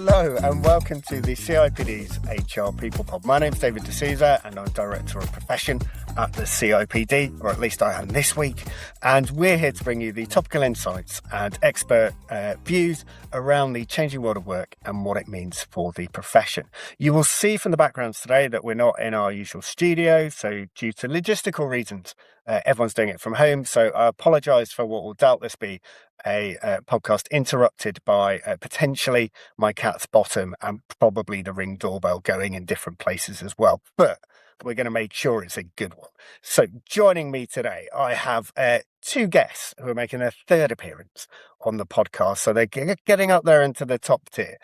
Hello and welcome to the CIPD's HR People Pod. My name's David D'Souza and I'm Director of Profession at the CIPD, or at least I am this week. And we're here to bring you the topical insights and expert views around the changing world of work and what it means for the profession. You will see from the backgrounds today that we're not in our usual studio, so due to logistical reasons, everyone's doing it from home. So I apologise for what will doubtless be a podcast interrupted by potentially my cat's bottom and probably the Ring doorbell going in different places as well. But we're going to make sure it's a good one. So joining me today, I have two guests who are making their third appearance on the podcast. So they're getting up there into the top tier.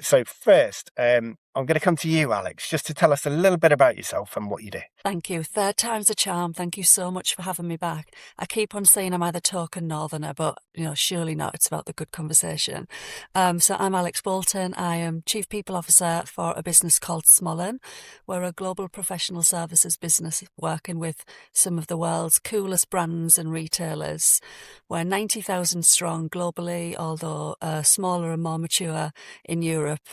So first, I'm going to come to you, Alix, just to tell us a little bit about yourself and what you do. Thank you. Third time's a charm. Thank you so much for having me back. I keep on saying I'm either token northerner, but surely not. It's about the good conversation. So I'm Alix Bolton. I am Chief People Officer for a business called Smollan. We're a global professional services business working with some of the world's coolest brands and retailers. We're 90,000 strong globally, although smaller and more mature in Europe,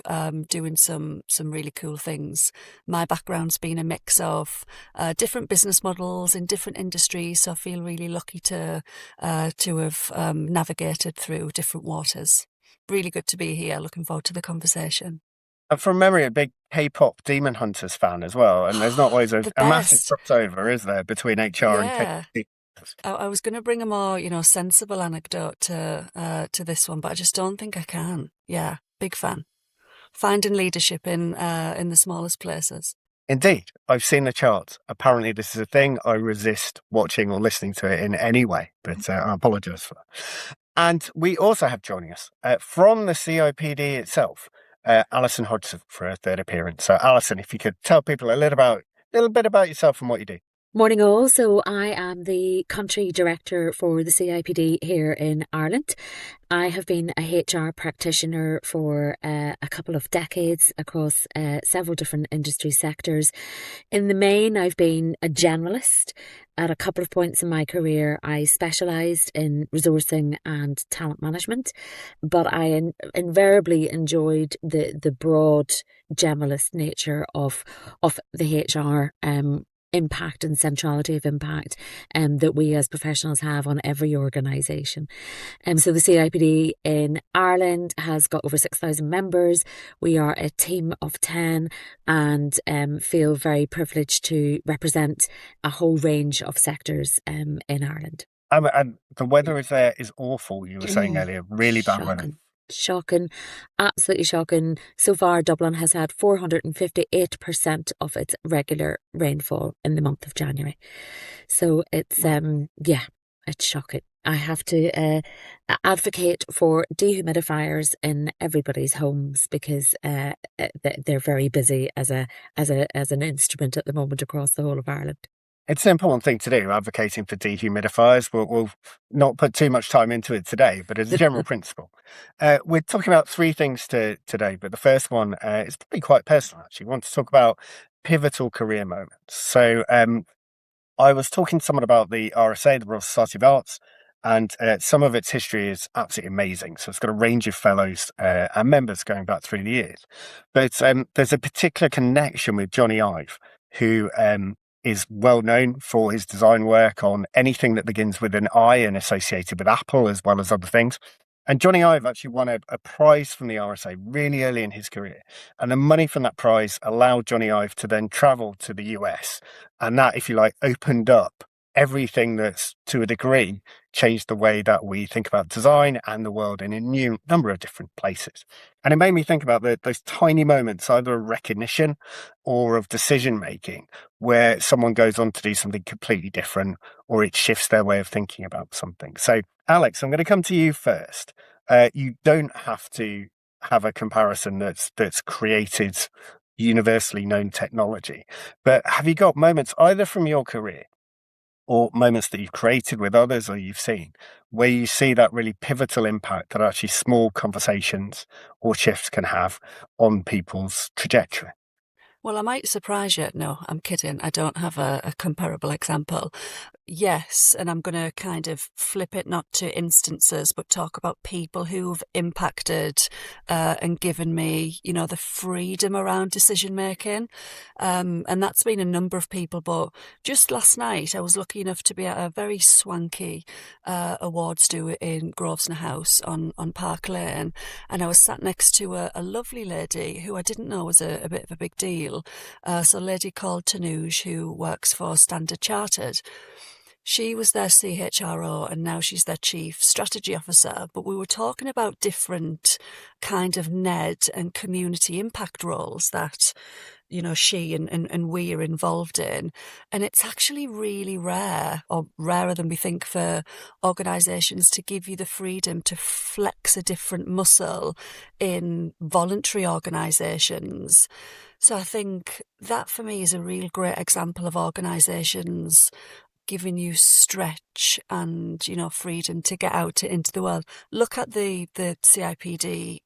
doing some really cool things. My background's been a mix of different business models in different industries, so I feel really lucky to have navigated through different waters. Really good to be here. Looking forward to the conversation. And from memory, a big K-pop Demon Hunters fan as well. And there's not always a massive crossover, is there, between HR and K-pop? I was going to bring a more, sensible anecdote to this one, but I just don't think I can. Yeah, big fan. Finding leadership in the smallest places. Indeed. I've seen the charts. Apparently this is a thing. I resist watching or listening to it in any way, but I apologise for that. And we also have joining us from the CIPD itself, Alison Hodgson for her third appearance. So Alison, if you could tell people a little bit about yourself and what you do. Morning all. So I am the country director for the CIPD here in Ireland. I have been a HR practitioner for a couple of decades across several different industry sectors. In the main, I've been a generalist. At a couple of points in my career, I specialised in resourcing and talent management, but I invariably enjoyed the broad generalist nature of the HR impact and centrality of impact that we as professionals have on every organisation. So the CIPD in Ireland has got over 6,000 members. We are a team of 10 and feel very privileged to represent a whole range of sectors in Ireland. And the weather is awful, you were saying earlier, really bad weather. Shocking, absolutely shocking. So far, Dublin has had 458% of its regular rainfall in the month of January. So it's, it's shocking. I have to advocate for dehumidifiers in everybody's homes because they're very busy as an instrument at the moment across the whole of Ireland. It's an important thing to do, advocating for dehumidifiers. We'll not put too much time into it today, but as a general principle. We're talking about three things today, but the first one is probably quite personal, actually. We want to talk about pivotal career moments. So I was talking to someone about the RSA, the Royal Society of Arts, and some of its history is absolutely amazing. So it's got a range of fellows and members going back through the years. But there's a particular connection with Johnny Ive, who is well known for his design work on anything that begins with an I and associated with Apple as well as other things. And Johnny Ive actually won a prize from the RSA really early in his career. And the money from that prize allowed Johnny Ive to then travel to the US. And that, if you like, opened up everything that's, to a degree, changed the way that we think about design and the world in a new number of different places. And it made me think about those tiny moments, either of recognition or of decision-making, where someone goes on to do something completely different or it shifts their way of thinking about something. So, Alix, I'm going to come to you first. You don't have to have a comparison that's created universally known technology, but have you got moments either from your career or moments that you've created with others or you've seen, where you see that really pivotal impact that actually small conversations or shifts can have on people's trajectory? Well, I might surprise you. No, I'm kidding. I don't have a comparable example. yes, and I'm going to kind of flip it not to instances, but talk about people who've impacted and given me, the freedom around decision making. And that's been a number of people. But just last night, I was lucky enough to be at a very swanky awards do in Grosvenor House on Park Lane. And I was sat next to a lovely lady who I didn't know was a bit of a big deal. So a lady called Tanuj, who works for Standard Chartered. She was their CHRO and now she's their chief strategy officer. But we were talking about different kind of NED and community impact roles that, she and we are involved in. And it's actually really rare, or rarer than we think, for organisations to give you the freedom to flex a different muscle in voluntary organisations. So I think that for me is a real great example of organisations giving you stretch and, freedom to get out into the world. Look at the CIPD,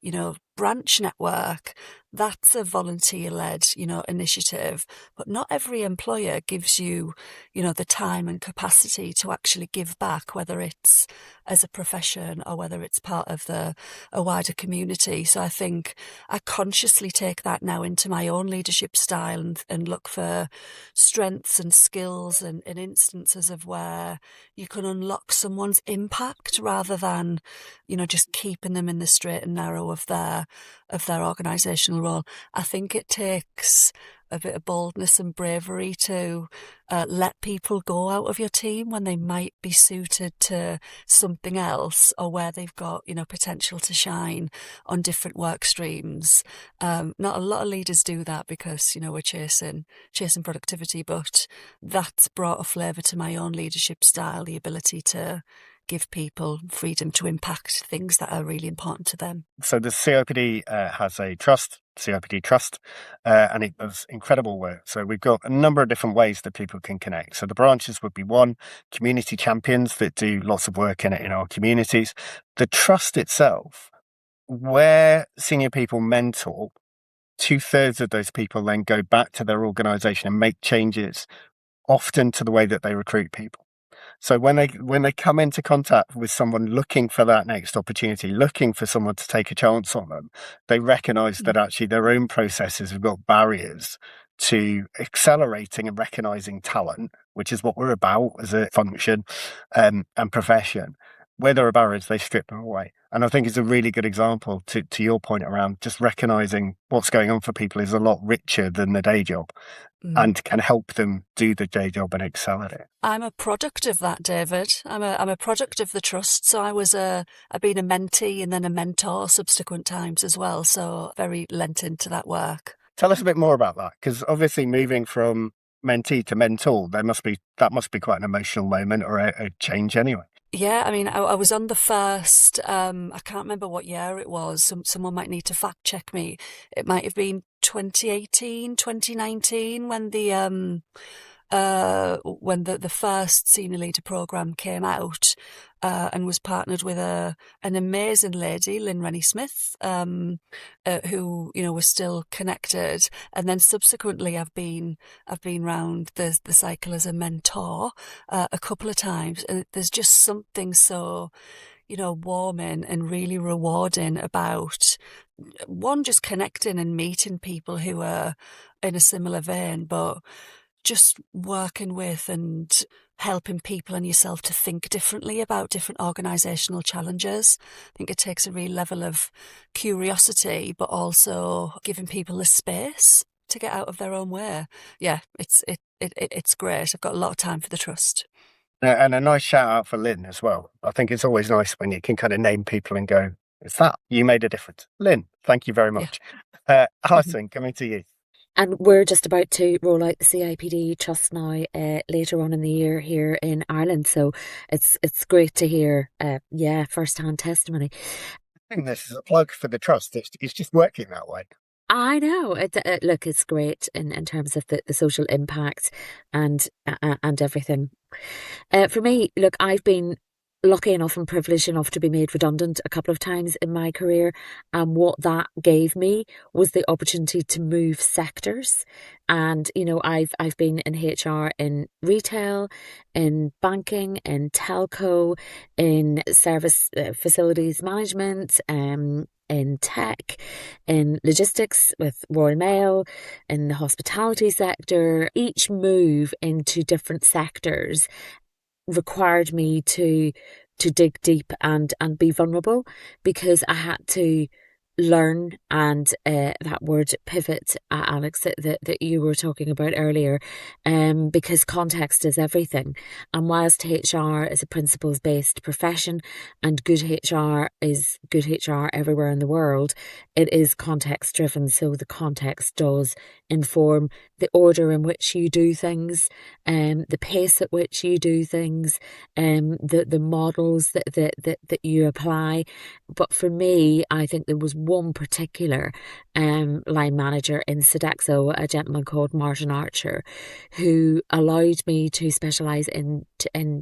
branch network. That's a volunteer-led, initiative. But not every employer gives you, the time and capacity to actually give back, whether it's as a profession or whether it's part of a wider community. So I think I consciously take that now into my own leadership style and look for strengths and skills and instances of where you can unlock someone's impact rather than, just keeping them in the straight and narrow of their organisational role. I think it takes a bit of boldness and bravery to let people go out of your team when they might be suited to something else or where they've got, potential to shine on different work streams. Not a lot of leaders do that because, we're chasing productivity, but that's brought a flavour to my own leadership style, the ability to give people freedom to impact things that are really important to them. So the CIPD has a trust, CIPD Trust, and it does incredible work. So we've got a number of different ways that people can connect. So the branches would be one, community champions that do lots of work in our communities. The trust itself, where senior people mentor, 2/3 of those people then go back to their organisation and make changes, often to the way that they recruit people. So when they come into contact with someone looking for that next opportunity, looking for someone to take a chance on them, they recognise that actually their own processes have got barriers to accelerating and recognising talent, which is what we're about as a function and profession. Where there are barriers, they strip them away. And I think it's a really good example to your point around just recognising what's going on for people is a lot richer than the day job. And can help them do the day job and excel at it. I'm a product of that, David. I'm a product of the trust. So I've been a mentee and then a mentor subsequent times as well. So very lent into that work. Tell us a bit more about that, because obviously moving from mentee to mentor, that must be quite an emotional moment or a change anyway. Yeah, I mean, I was on the first, I can't remember what year it was. Someone might need to fact check me. It might have been 2018, 2019 when the first senior leader program came out, and was partnered with an amazing lady, Lynn Rennie Smith, who we're still connected. And then subsequently, I've been round the cycle as a mentor a couple of times, and there's just something so warming and really rewarding about one, just connecting and meeting people who are in a similar vein, but just working with and helping people and yourself to think differently about different organisational challenges. I think it takes a real level of curiosity, but also giving people the space to get out of their own way. Yeah, it's great. I've got a lot of time for the trust. And a nice shout out for Lynn as well. I think it's always nice when you can kind of name people and go, it's that, you made a difference. Lynn, thank you very much. Yeah. Alison, coming to you. And we're just about to roll out the CIPD Trust now later on in the year here in Ireland. So it's great to hear, first-hand testimony. I think this is a plug for the trust. It's just working that way. I know. Look, it's great in terms of the social impact and everything. For me, look, I've been lucky enough and privileged enough to be made redundant a couple of times in my career. And what that gave me was the opportunity to move sectors. And, I've been in HR in retail, in banking, in telco, in service facilities management, in tech, in logistics with Royal Mail, in the hospitality sector. Each move into different sectors required me to dig deep and be vulnerable, because I had to learn. And that word pivot, Alix, that you were talking about earlier, because context is everything. And whilst HR is a principles based profession and good HR is good HR everywhere in the world, it is context driven. So the context does inform the order in which you do things, the pace at which you do things, the models that you apply. But for me, I think there was one particular line manager in Sodexo, a gentleman called Martin Archer, who allowed me to specialise in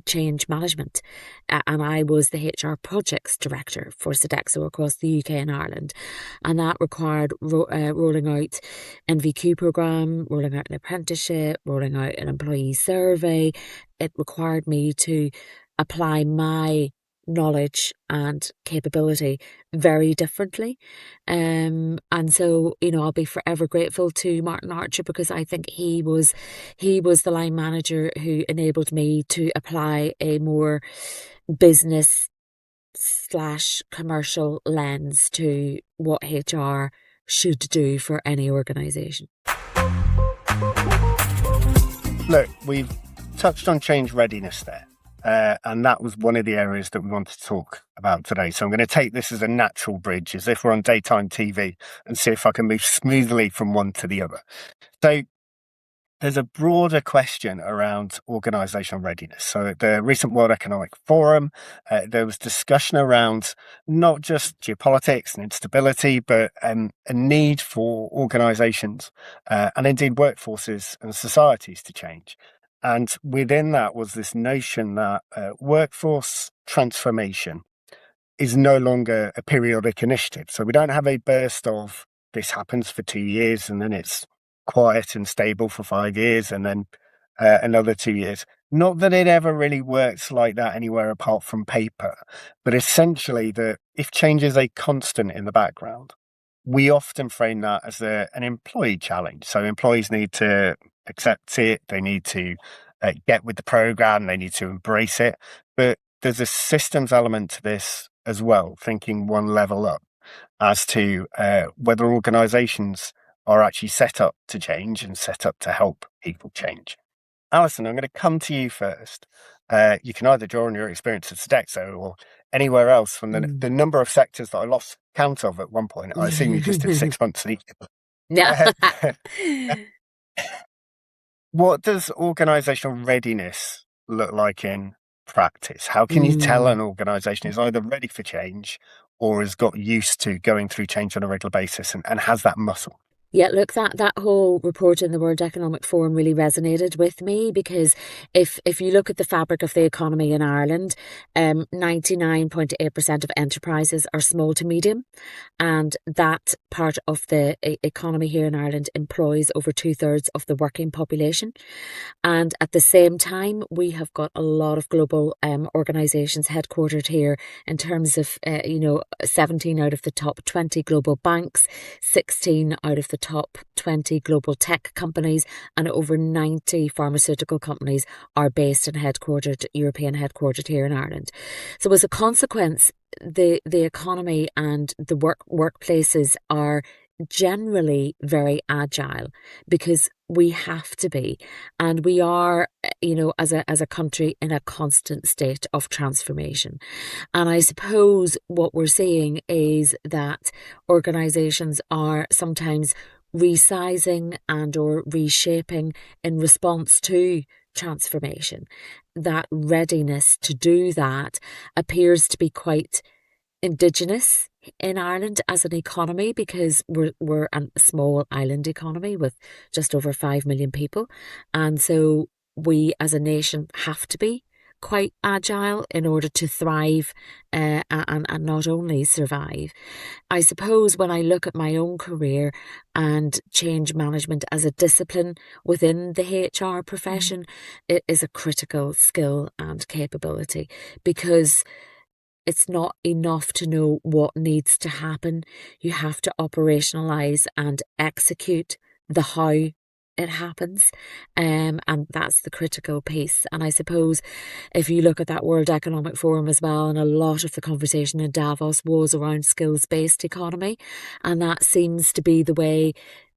change management. And I was the HR projects director for Sodexo across the UK and Ireland. And that required rolling out NVQ programme, rolling out an apprenticeship, rolling out an employee survey. It required me to apply my knowledge and capability very differently. And so, I'll be forever grateful to Martin Archer, because I think he was the line manager who enabled me to apply a more business / commercial lens to what HR should do for any organisation. Look, we've touched on change readiness there. And that was one of the areas that we wanted to talk about today. So I'm going to take this as a natural bridge, as if we're on daytime TV, and see if I can move smoothly from one to the other. So there's a broader question around organisational readiness. So at the recent World Economic Forum, there was discussion around not just geopolitics and instability, but a need for organisations and indeed workforces and societies to change. And within that was this notion that workforce transformation is no longer a periodic initiative. So we don't have a burst of this happens for 2 years and then it's quiet and stable for 5 years and then another 2 years. Not that it ever really works like that anywhere apart from paper, but essentially that if change is a constant in the background, we often frame that as an employee challenge. So employees need to accept it, they need to get with the program, they need to embrace it. But there's a systems element to this as well, thinking one level up as to whether organisations are actually set up to change and set up to help people change. Alison, I'm going to come to you first. You can either draw on your experience at Sodexo or anywhere else from the number of sectors that I lost count of at one point. I assume you just did 6 months in each. No. What does organisational readiness look like in practice? How can you tell an organisation is either ready for change or has got used to going through change on a regular basis and has that muscle? Yeah, look, that whole report in the World Economic Forum really resonated with me, because if you look at the fabric of the economy in Ireland, 99.8% of enterprises are small to medium, and that part of the economy here in Ireland employs over 2/3 of the working population. And at the same time, we have got a lot of global organisations headquartered here, in terms of 17 out of the top 20 global banks, 16 out of the top 20 global tech companies, and over 90 pharmaceutical companies are based and European headquartered here in Ireland. So as a consequence, the economy and the workplaces are generally very agile, because we have to be, and we are, as a country, in a constant state of transformation. And I suppose what we're seeing is that organisations are sometimes resizing and or reshaping in response to transformation. That readiness to do that appears to be quite indigenous in Ireland as an economy, because we're a small island economy with just over 5 million people, and so we as a nation have to be quite agile in order to thrive and not only survive. I suppose when I look at my own career and change management as a discipline within the HR profession, it is a critical skill and capability, because it's not enough to know what needs to happen. You have to operationalize and execute the how it happens. And that's the critical piece. And I suppose if you look at that World Economic Forum as well, and a lot of the conversation in Davos was around skills-based economy, and that seems to be the way,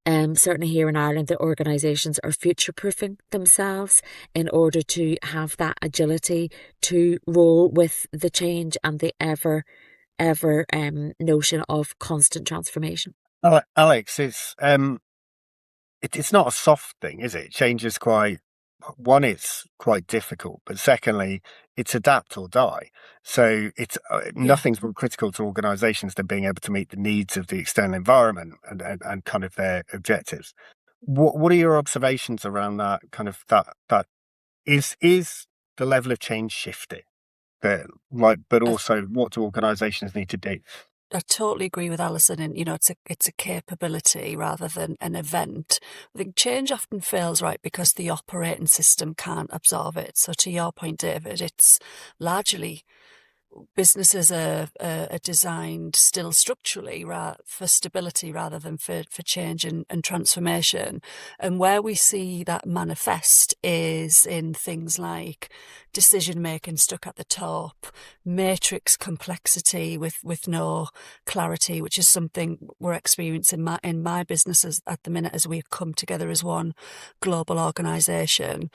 certainly here in Ireland, the organisations are future-proofing themselves in order to have that agility to roll with the change and the ever notion of constant transformation. Alix, it's not a soft thing, is it? Change is one, it's quite difficult, but secondly, it's adapt or die. So it's nothing's more critical to organisations than being able to meet the needs of the external environment and kind of their objectives. What are your observations around that? Kind of that is the level of change shifting? But also, what do organisations need to do? I totally agree with Alison, and it's a capability rather than an event. I think change often fails, right, because the operating system can't absorb it. So to your point, David, it's largely businesses are designed still structurally for stability rather than for change and transformation. And where we see that manifest is in things like decision making stuck at the top, matrix complexity with no clarity, which is something we're experiencing in my businesses at the minute as we come together as one global organisation.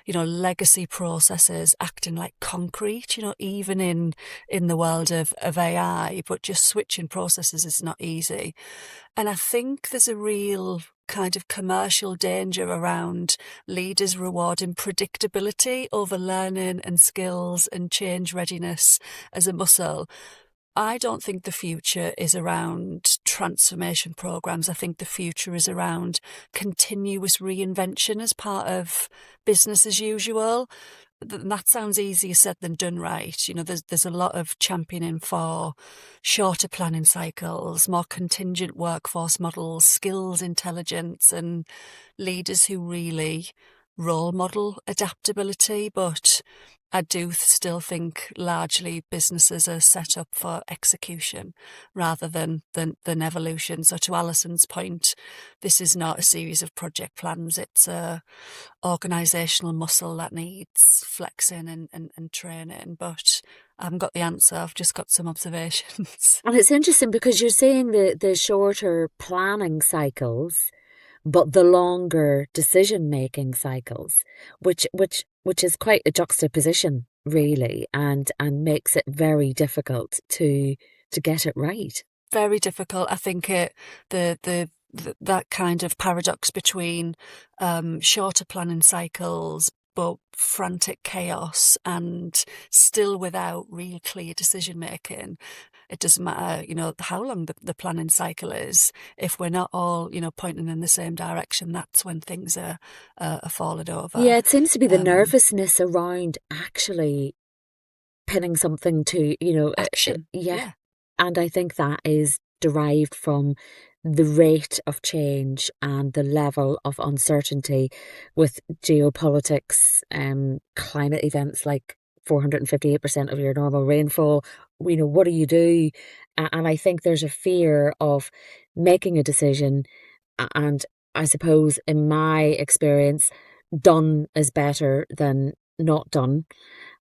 Legacy processes acting like concrete, even in the world of AI, but just switching processes is not easy. And I think there's a real kind of commercial danger around leaders rewarding predictability over learning and skills and change readiness as a muscle. I don't think the future is around transformation programs. I think the future is around continuous reinvention as part of business as usual. That sounds easier said than done, right? There's a lot of championing for shorter planning cycles, more contingent workforce models, skills intelligence, and leaders who really role model adaptability. But I do still think largely businesses are set up for execution rather than evolution. So to Alison's point, this is not a series of project plans. It's a organisational muscle that needs flexing and training. But I haven't got the answer. I've just got some observations. And it's interesting because you're saying the shorter planning cycles, but the longer decision-making cycles, which is quite a juxtaposition, really, and makes it very difficult to get it right. Very difficult. I think that kind of paradox between shorter planning cycles but frantic chaos and still without real clear decision making. It doesn't matter, how long the planning cycle is. If we're not all, pointing in the same direction, that's when things are falling over. Yeah, it seems to be the nervousness around actually pinning something to, action. Yeah. And I think that is derived from the rate of change and the level of uncertainty with geopolitics, climate events like 458% of your normal rainfall. What do you do? And I think there's a fear of making a decision. And I suppose in my experience, done is better than not done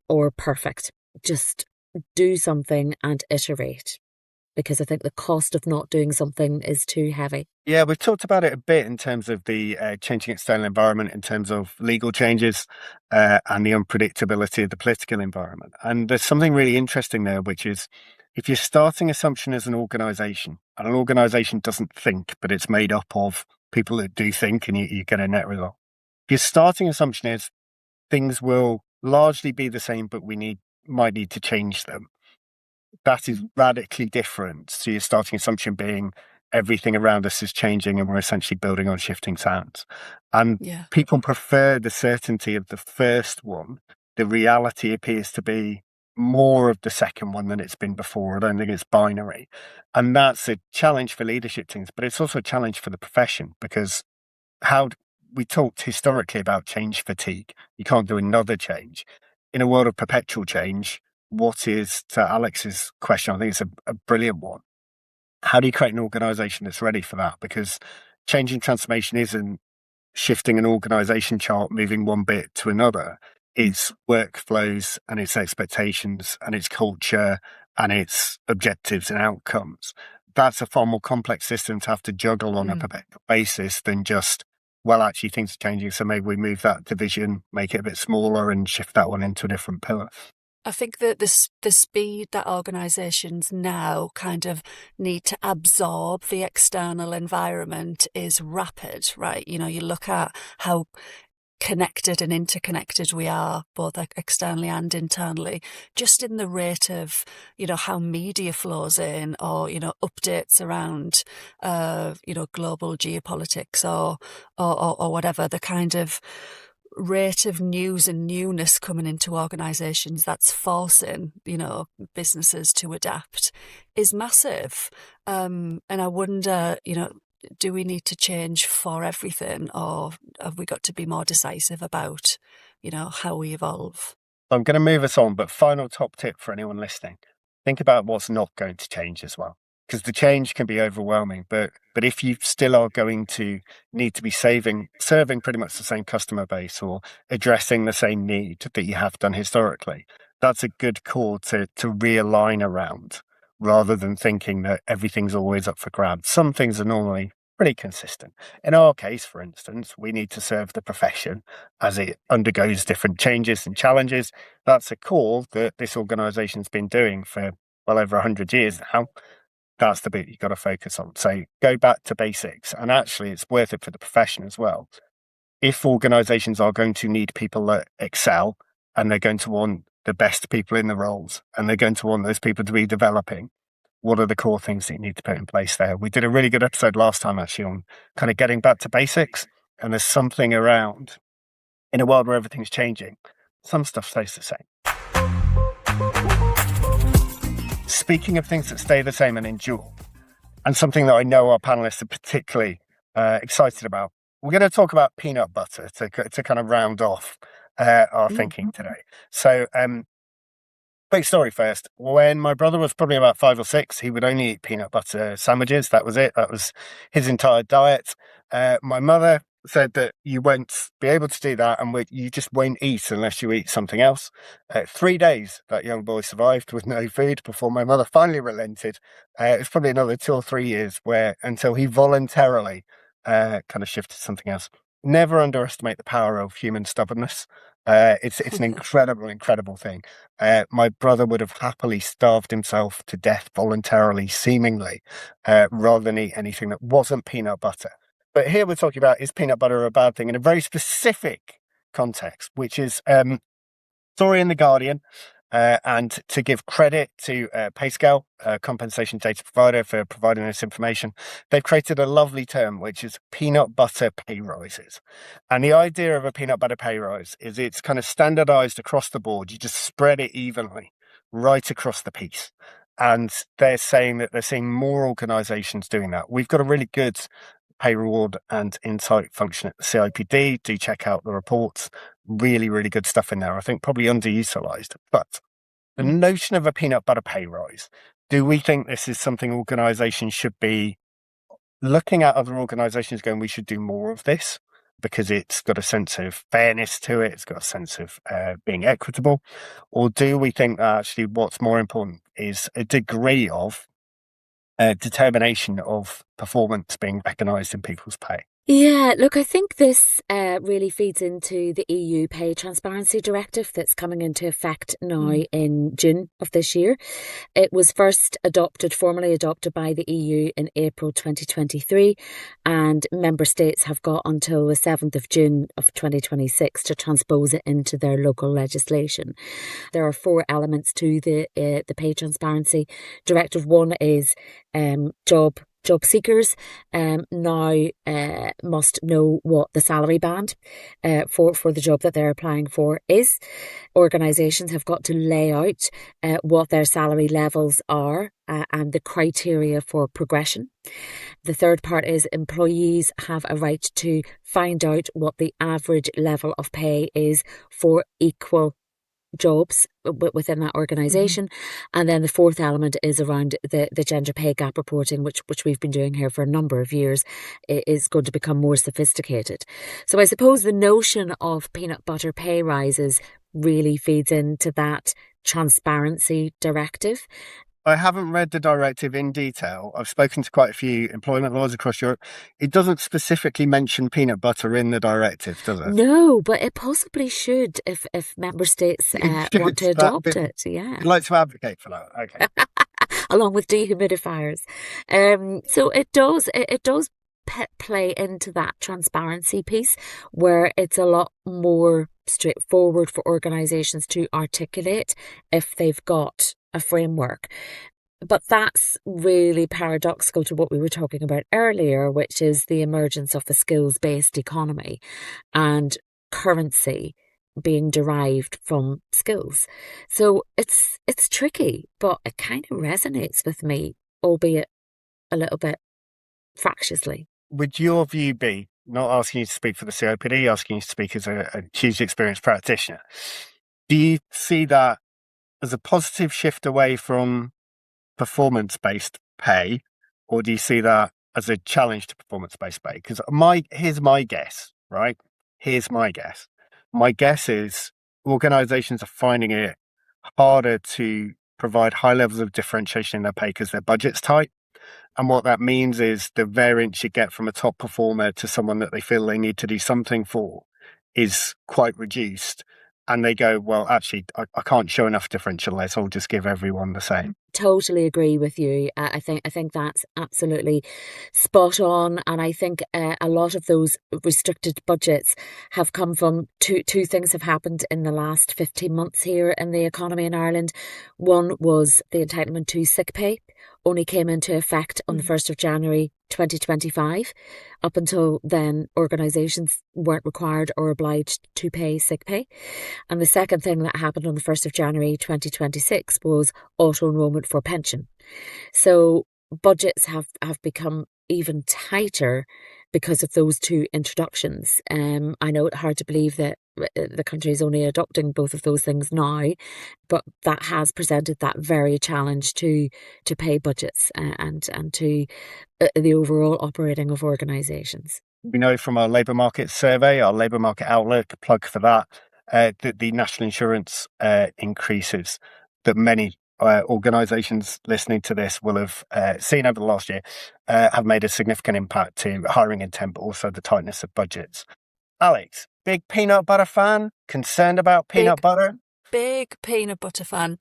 or perfect. Just do something and iterate, because I think the cost of not doing something is too heavy. Yeah, we've talked about it a bit in terms of the changing external environment, in terms of legal changes and the unpredictability of the political environment. And there's something really interesting there, which is if your starting assumption as an organisation, and an organisation doesn't think, but it's made up of people that do think, and you get a net result. If your starting assumption is things will largely be the same, but we might need to change them, that is radically different to your starting assumption being everything around us is changing and we're essentially building on shifting sands. And people prefer the certainty of the first one the reality appears to be more of the second one than it's been before. I don't think it's binary. And that's a challenge for leadership teams, but it's also a challenge for the profession, because we talked historically about change fatigue. You can't do another change. In a world of perpetual change, what is, to Alex's question, I think it's a brilliant one. How do you create an organization that's ready for that? Because changing transformation isn't shifting an organization chart, moving one bit to another. It's workflows and its expectations and its culture and its objectives and outcomes. That's a far more complex system to have to juggle on a perpetual basis than just, well, actually things are changing, so maybe we move that division, make it a bit smaller and shift that one into a different pillar. I think that the speed that organisations now kind of need to absorb the external environment is rapid, right? You know, you look at how connected and interconnected we are, both externally and internally, just in the rate of, you know, how media flows in, or, you know, updates around, you know, global geopolitics or whatever, the kind of rate of news and newness coming into organisations that's forcing, you know, businesses to adapt is massive. And I wonder, you know, do we need to change for everything, or have we got to be more decisive about, you know, how we evolve? I'm going to move us on, but final top tip for anyone listening: think about what's not going to change as well, because the change can be overwhelming. But if you still are going to need to be serving pretty much the same customer base or addressing the same need that you have done historically, that's a good call to realign around, rather than thinking that everything's always up for grabs. Some things are normally pretty consistent. In our case, for instance, we need to serve the profession as it undergoes different changes and challenges. That's a call that this organisation's been doing for well over 100 years now. That's the bit you've got to focus on. So go back to basics, and actually it's worth it for the profession as well. If organisations are going to need people that excel, and they're going to want the best people in the roles, and they're going to want those people to be developing, what are the core things that you need to put in place there? We did a really good episode last time actually on kind of getting back to basics, and there's something around, in a world where everything's changing, some stuff stays the same. Speaking of things that stay the same and endure, and something that I know our panelists are particularly excited about, we're going to talk about peanut butter to kind of round off our thinking today. So, quick story first. When my brother was probably about 5 or 6, he would only eat peanut butter sandwiches. That was it. That was his entire diet. My mother said that you won't be able to do that, and you just won't eat unless you eat something else. 3 days that young boy survived with no food before my mother finally relented. It was probably another 2 or 3 years until he voluntarily kind of shifted something else. Never underestimate the power of human stubbornness. It's an incredible thing. My brother would have happily starved himself to death voluntarily, seemingly, rather than eat anything that wasn't peanut butter. But here we're talking about, is peanut butter a bad thing in a very specific context, which is story in The Guardian. And to give credit to PayScale, compensation data provider, for providing this information, they've created a lovely term, which is peanut butter pay rises. And the idea of a peanut butter pay rise is it's kind of standardized across the board. You just spread it evenly right across the piece. And they're saying that they're seeing more organizations doing that. We've got a really good pay reward and insight function at the CIPD. Do check out the reports. Really, really good stuff in there. I think probably underutilized. But the notion of a peanut butter pay rise, do we think this is something organizations should be looking at? Other organizations going, we should do more of this because it's got a sense of fairness to it, it's got a sense of being equitable? Or do we think that actually what's more important is a degree of determination of performance being recognised in people's pay? Yeah, look, I think this really feeds into the EU Pay Transparency Directive that's coming into effect now in June of this year. It was first formally adopted by the EU in April 2023, and member states have got until the 7th of June of 2026 to transpose it into their local legislation. There are 4 elements to the Pay Transparency Directive. One is job job seekers now must know what the salary band for the job that they're applying for is. Organisations have got to lay out what their salary levels are and the criteria for progression. The third part is employees have a right to find out what the average level of pay is for equal jobs within that organisation. And then the fourth element is around the gender pay gap reporting, which we've been doing here for a number of years. It is going to become more sophisticated. So I suppose the notion of peanut butter pay rises really feeds into that transparency directive. I haven't read the directive in detail. I've spoken to quite a few employment laws across Europe. It doesn't specifically mention peanut butter in the directive, does it? No, but it possibly should if member states want to adopt it. Yeah. You'd like to advocate for that? Okay. Along with dehumidifiers. So it does play into that transparency piece where it's a lot more straightforward for organisations to articulate if they've got a framework. But that's really paradoxical to what we were talking about earlier, which is the emergence of a skills-based economy and currency being derived from skills. So it's tricky, but it kind of resonates with me, albeit a little bit fractiously. Would your view be, not asking you to speak for the CIPD, asking you to speak as a hugely experienced practitioner, do you see that as a positive shift away from performance-based pay, or do you see that as a challenge to performance-based pay? Because here's my guess, right? Here's my guess. My guess is organisations are finding it harder to provide high levels of differentiation in their pay because their budget's tight. And what that means is the variance you get from a top performer to someone that they feel they need to do something for is quite reduced. And they go, well, actually, I can't show enough differential there, so I'll just give everyone the same. Totally agree with you. I think that's absolutely spot on. And I think a lot of those restricted budgets have come from two things have happened in the last 15 months here in the economy in Ireland. One was the entitlement to sick pay only came into effect on the 1st of January 2025. Up until then, organisations weren't required or obliged to pay sick pay. And the second thing that happened on the 1st of January 2026 was auto-enrolment for pension. So budgets have become even tighter because of those two introductions. I know it's hard to believe that the country is only adopting both of those things now, but that has presented that very challenge to pay budgets and to the overall operating of organisations. We know from our labour market survey, our labour market outlook, a plug for that the national insurance increases that many organisations listening to this will have seen over the last year have made a significant impact to hiring intent, but also the tightness of budgets. Alix, big peanut butter fan? Concerned about peanut butter? Big peanut butter fan.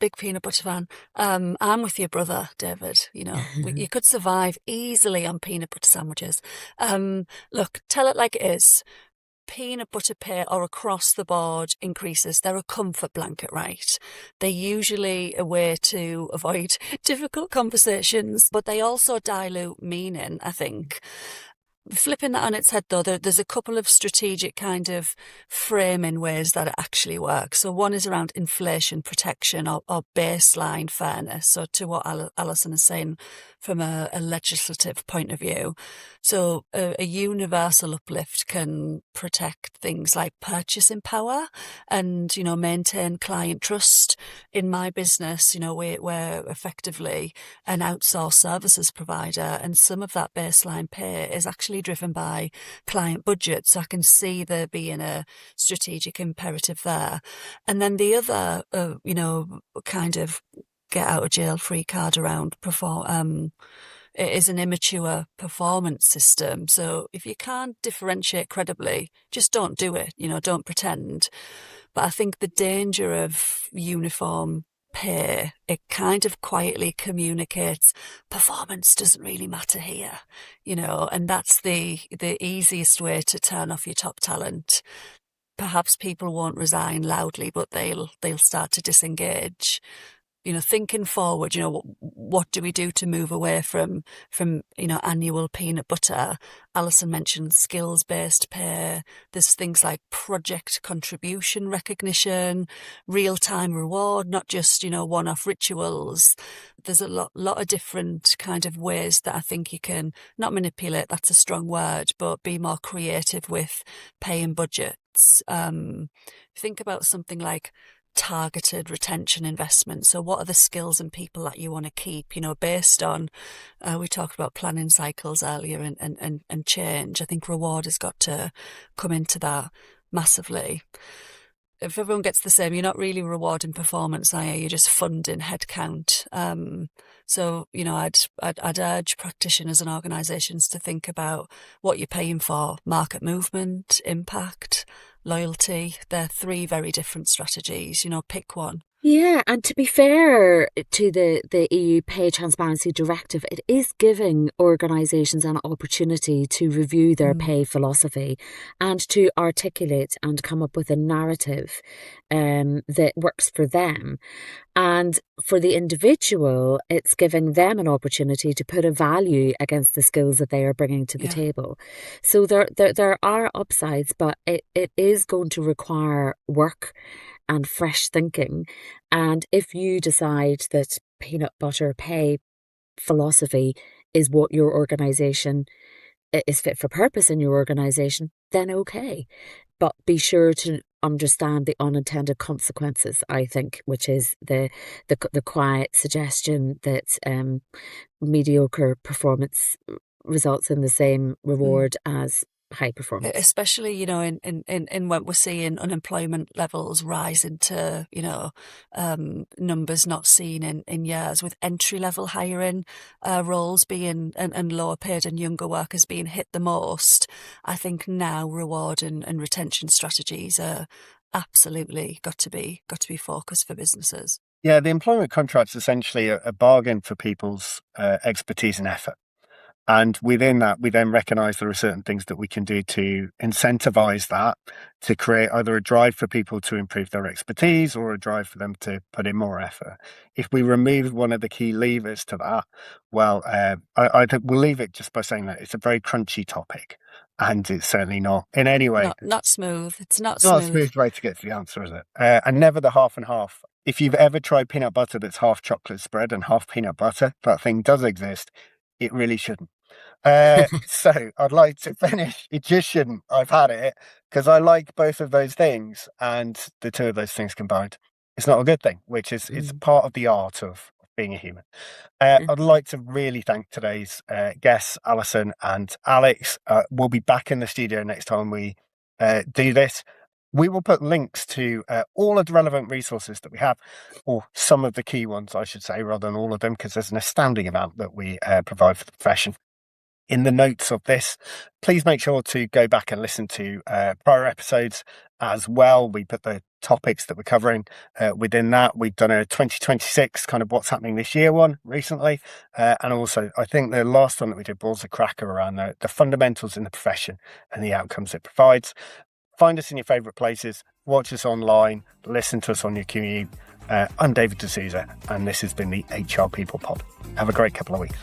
I'm with your brother, David. You know, you could survive easily on peanut butter sandwiches. Look, tell it like it is. Peanut butter pay or across the board increases, they're a comfort blanket, right? They're usually a way to avoid difficult conversations, but they also dilute meaning, I think. Flipping that on its head, though, there's a couple of strategic kind of framing ways that it actually works. So one is around inflation protection or baseline fairness. So to what Alison is saying from a legislative point of view. So a universal uplift can protect things like purchasing power and, you know, maintain client trust. In my business, you know, we're effectively an outsourced services provider, and some of that baseline pay is actually driven by client budgets. So I can see there being a strategic imperative there. And then the other, you know, kind of get out of jail free card around it is an immature performance system. So if you can't differentiate credibly, just don't do it, you know, don't pretend. But I think the danger of uniform pay, it kind of quietly communicates performance doesn't really matter here, you know, and that's the easiest way to turn off your top talent. Perhaps people won't resign loudly, but they'll start to disengage. thinking forward, what do we do to move away from annual peanut butter? Alison mentioned skills-based pay. There's things like project contribution recognition, real-time reward, not just, one-off rituals. There's a lot of different kind of ways that I think you can not manipulate, that's a strong word, but be more creative with pay and budgets. Think about something like targeted retention investment. So what are the skills and people that you want to keep, based on, we talked about planning cycles earlier and change. I think reward has got to come into that massively. If everyone gets the same, you're not really rewarding performance, are you? You're just funding headcount. So, I'd urge practitioners and organisations to think about what you're paying for: market movement, impact, loyalty. They're three very different strategies. Pick one. Yeah, and to be fair to the EU Pay Transparency Directive, it is giving organisations an opportunity to review their pay philosophy and to articulate and come up with a narrative that works for them. And for the individual, it's giving them an opportunity to put a value against the skills that they are bringing to the table. So there are upsides, but it is going to require work and fresh thinking. And if you decide that peanut butter pay philosophy is what your organisation is fit for purpose in your organisation, then okay. But be sure to understand the unintended consequences, I think, which is the quiet suggestion that mediocre performance results in the same reward as high performance. Especially, in when we're seeing unemployment levels rising to, numbers not seen in years, with entry-level hiring roles being and lower paid and younger workers being hit the most. I think now reward and retention strategies are absolutely got to be focused for businesses. Yeah, the employment contract's essentially a bargain for people's expertise and effort. And within that, we then recognise there are certain things that we can do to incentivise that, to create either a drive for people to improve their expertise or a drive for them to put in more effort. If we remove one of the key levers to that, well, I think we'll leave it just by saying that it's a very crunchy topic, and it's certainly not in any way not smooth. It's not not a smooth. smooth way to get to the answer, is it? And never the half and half. If you've ever tried peanut butter that's half chocolate spread and half peanut butter, that thing does exist. It really shouldn't. So I'd like to finish. It just shouldn't. I've had it because I like both of those things, and the two of those things combined, it's not a good thing, which is it's part of the art of being a human. I'd like to really thank today's guests, Alison and Alix. We'll be back in the studio next time we do this. We will put links to all of the relevant resources that we have, or some of the key ones, I should say, rather than all of them, because there's an astounding amount that we provide for the profession. In the notes of this, please make sure to go back and listen to prior episodes as well. We put the topics that we're covering within that. We've done a 2026 kind of what's happening this year one recently. And also, I think the last one that we did was a cracker around the fundamentals in the profession and the outcomes it provides. Find us in your favourite places, watch us online, listen to us on your commute. I'm David D'Souza, and this has been the HR People Pod. Have a great couple of weeks.